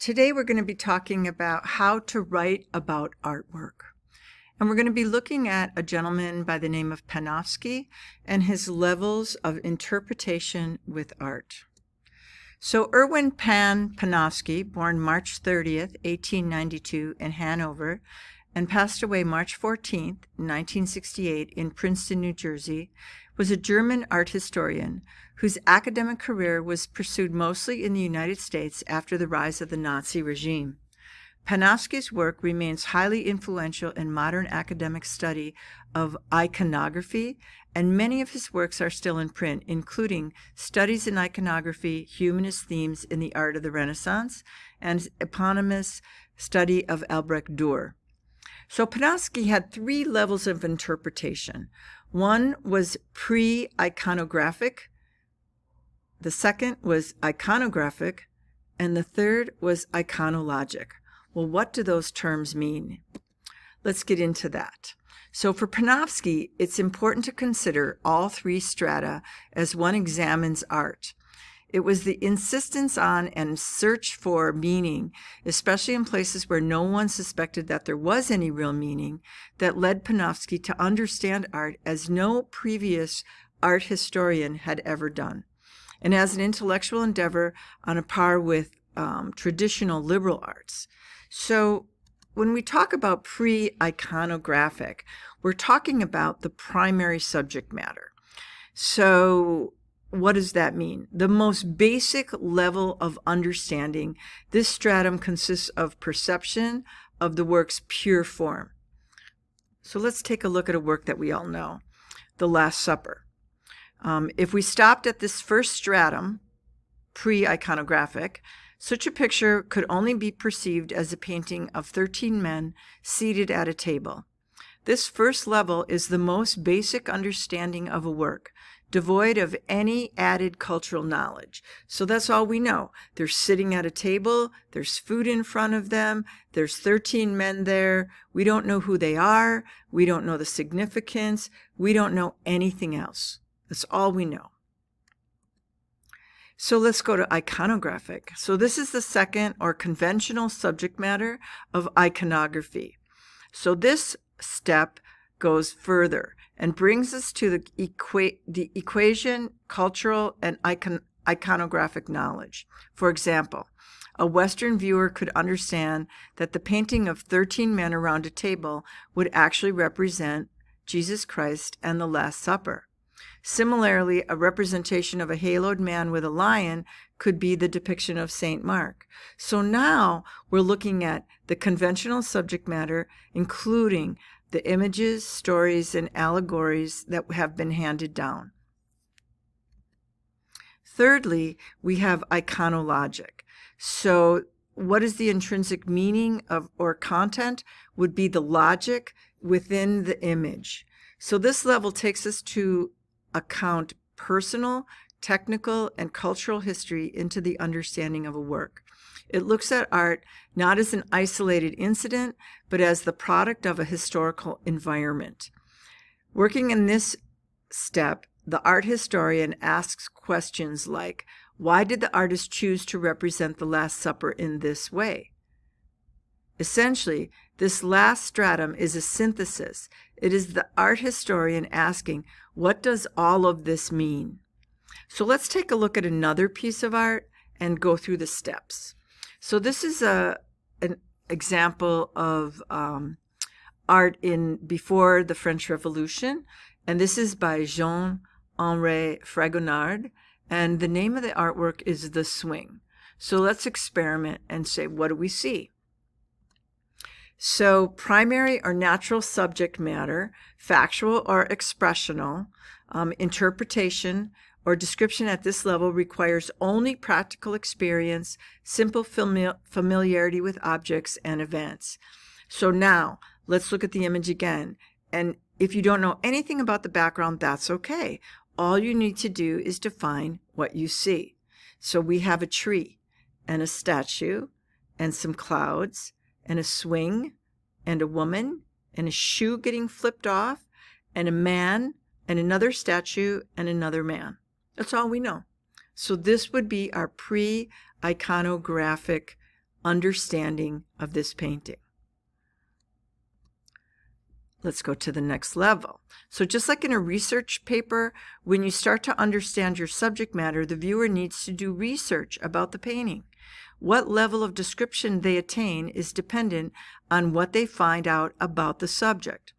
Today we're going to be talking about how to write about artwork. And we're going to be looking at a gentleman by the name of Panofsky and his levels of interpretation with art. So Erwin Panofsky, born March 30th, 1892 in Hanover, and passed away March 14th, 1968 in Princeton, New Jersey, was a German art historian whose academic career was pursued mostly in the United States after the rise of the Nazi regime. Panofsky's work remains highly influential in modern academic study of iconography, and many of his works are still in print, including Studies in Iconography, Humanist Themes in the Art of the Renaissance, and his eponymous study of Albrecht Dürer. So Panofsky had three levels of interpretation. One was pre-iconographic, the second was iconographic, and the third was iconologic. Well, what do those terms mean? Let's get into that. So for Panofsky, it's important to consider all three strata as one examines art. It was the insistence on and search for meaning, especially in places where no one suspected that there was any real meaning, that led Panofsky to understand art as no previous art historian had ever done, and as an intellectual endeavor on a par with traditional liberal arts. So when we talk about pre-iconographic, we're talking about the primary subject matter. So what does that mean? The most basic level of understanding, this stratum consists of perception of the work's pure form. So let's take a look at a work that we all know, The Last Supper. If we stopped at this first stratum, pre-iconographic, such a picture could only be perceived as a painting of 13 men seated at a table. This first level is the most basic understanding of a work, devoid of any added cultural knowledge. So that's all we know. They're sitting at a table, there's food in front of them, there's 13 men there. We don't know who they are, we don't know the significance, we don't know anything else. That's all we know. So let's go to iconographic. So this is the second or conventional subject matter of iconography. So this step goes further and brings us to the equation cultural and iconographic knowledge. For example, a Western viewer could understand that the painting of 13 men around a table would actually represent Jesus Christ and the Last Supper. Similarly, a representation of a haloed man with a lion could be the depiction of St. Mark. So now we're looking at the conventional subject matter, including the images, stories, and allegories that have been handed down. Thirdly, we have iconologic. So what is the intrinsic meaning of or content would be the logic within the image. So this level takes us to account personal, technical, and cultural history into the understanding of a work. It looks at art not as an isolated incident, but as the product of a historical environment. Working in this step, the art historian asks questions like, why did the artist choose to represent the Last Supper in this way? Essentially, this last stratum is a synthesis. It is the art historian asking, what does all of this mean? So let's take a look at another piece of art and go through the steps. So this is an example of art before the French Revolution, and this is by Jean-Henri Fragonard, and the name of the artwork is The Swing. So let's experiment and say, what do we see? So primary or natural subject matter, factual or expressional, interpretation or description at this level requires only practical experience, simple familiarity with objects and events. So now let's look at the image again. And if you don't know anything about the background, that's okay. All you need to do is define what you see. So we have a tree and a statue and some clouds and a swing, and a woman, and a shoe getting flipped off, and a man, and another statue, and another man. That's all we know. So this would be our pre-iconographic understanding of this painting. Let's go to the next level. So just like in a research paper, when you start to understand your subject matter, the viewer needs to do research about the painting. What level of description they attain is dependent on what they find out about the subject.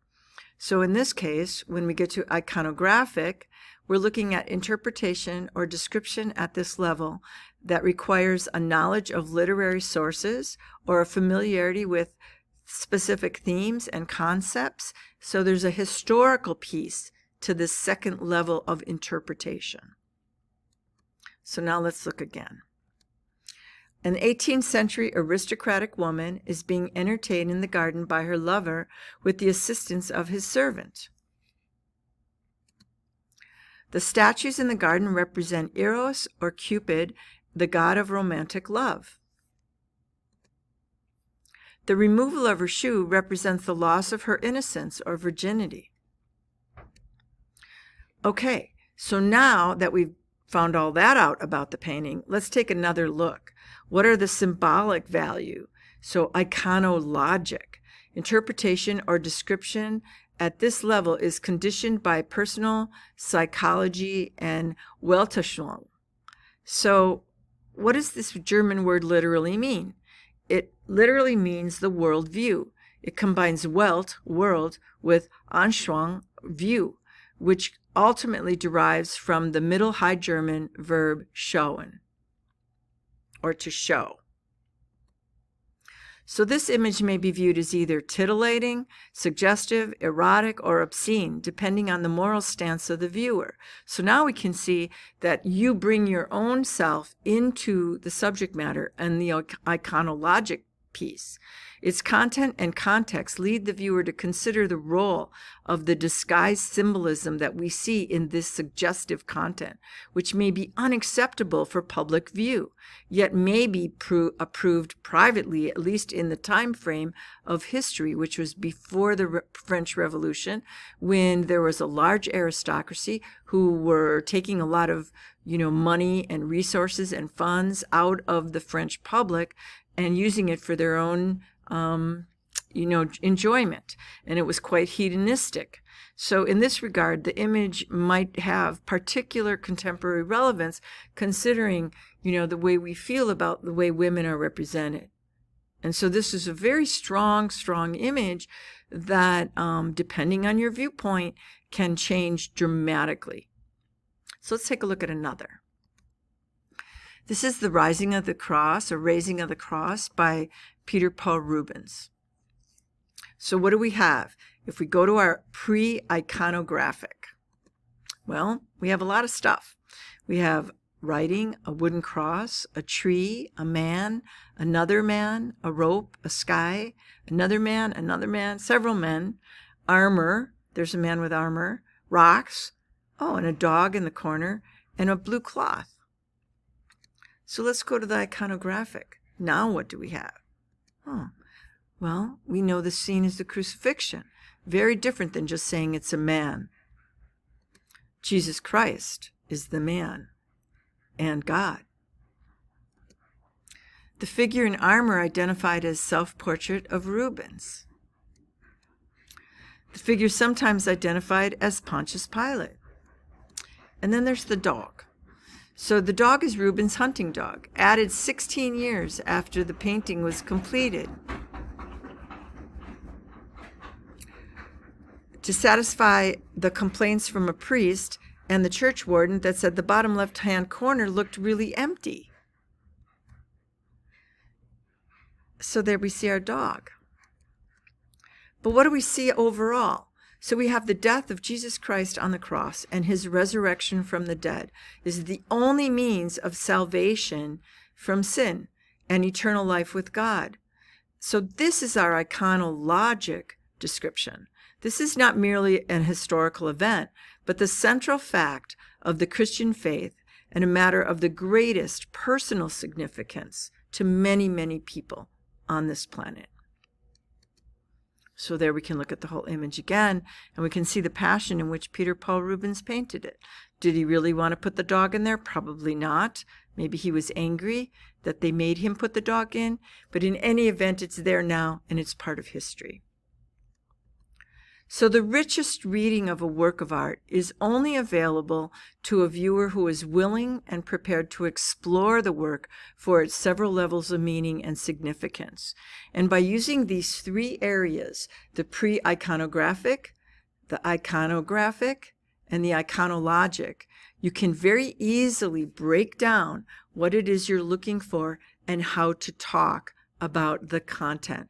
So in this case, when we get to iconographic, we're looking at interpretation or description at this level that requires a knowledge of literary sources or a familiarity with specific themes and concepts. So there's a historical piece to this second level of interpretation. So now let's look again. An 18th century aristocratic woman is being entertained in the garden by her lover with the assistance of his servant. The statues in the garden represent Eros or Cupid, the god of romantic love. The removal of her shoe represents the loss of her innocence or virginity. Okay, so now that we've found all that out about the painting, let's take another look. What are the symbolic value? So iconologic. Interpretation or description at this level is conditioned by personal psychology and Weltanschauung. So what does this German word literally mean? It literally means the world view. It combines Welt, world, with Anschauung, view, which ultimately derives from the Middle High German verb schauen, or to show. So this image may be viewed as either titillating, suggestive, erotic, or obscene, depending on the moral stance of the viewer. So now we can see that you bring your own self into the subject matter and the iconologic piece. Its content and context lead the viewer to consider the role of the disguised symbolism that we see in this suggestive content, which may be unacceptable for public view, yet may be approved privately, at least in the time frame of history, which was before the French Revolution, when there was a large aristocracy who were taking a lot of, money and resources and funds out of the French public and using it for their own enjoyment. And it was quite hedonistic. So in this regard, the image might have particular contemporary relevance, considering, the way we feel about the way women are represented. And so this is a very strong image that, depending on your viewpoint, can change dramatically. So let's take a look at another. This is The Rising of the Cross, or Raising of the Cross, by Peter Paul Rubens. So what do we have? If we go to our pre-iconographic, well, we have a lot of stuff. We have writing, a wooden cross, a tree, a man, another man, a rope, a sky, another man, several men, armor, there's a man with armor, rocks, and a dog in the corner, and a blue cloth. So let's go to the iconographic. Now what do we have? Well, we know the scene is the crucifixion. Very different than just saying it's a man. Jesus Christ is the man and God. The figure in armor identified as self-portrait of Rubens. The figure sometimes identified as Pontius Pilate. And then there's the dog. So the dog is Rubens' hunting dog, added 16 years after the painting was completed, to satisfy the complaints from a priest and the church warden that said the bottom left-hand corner looked really empty. So there we see our dog. But what do we see overall? So we have the death of Jesus Christ on the cross, and his resurrection from the dead is the only means of salvation from sin and eternal life with God. So this is our iconologic description. This is not merely an historical event, but the central fact of the Christian faith and a matter of the greatest personal significance to many, many people on this planet. So there we can look at the whole image again, and we can see the passion in which Peter Paul Rubens painted it. Did he really want to put the dog in there? Probably not. Maybe he was angry that they made him put the dog in, but in any event, it's there now and it's part of history. So the richest reading of a work of art is only available to a viewer who is willing and prepared to explore the work for its several levels of meaning and significance. And by using these three areas, the pre-iconographic, the iconographic, and the iconologic, you can very easily break down what it is you're looking for and how to talk about the content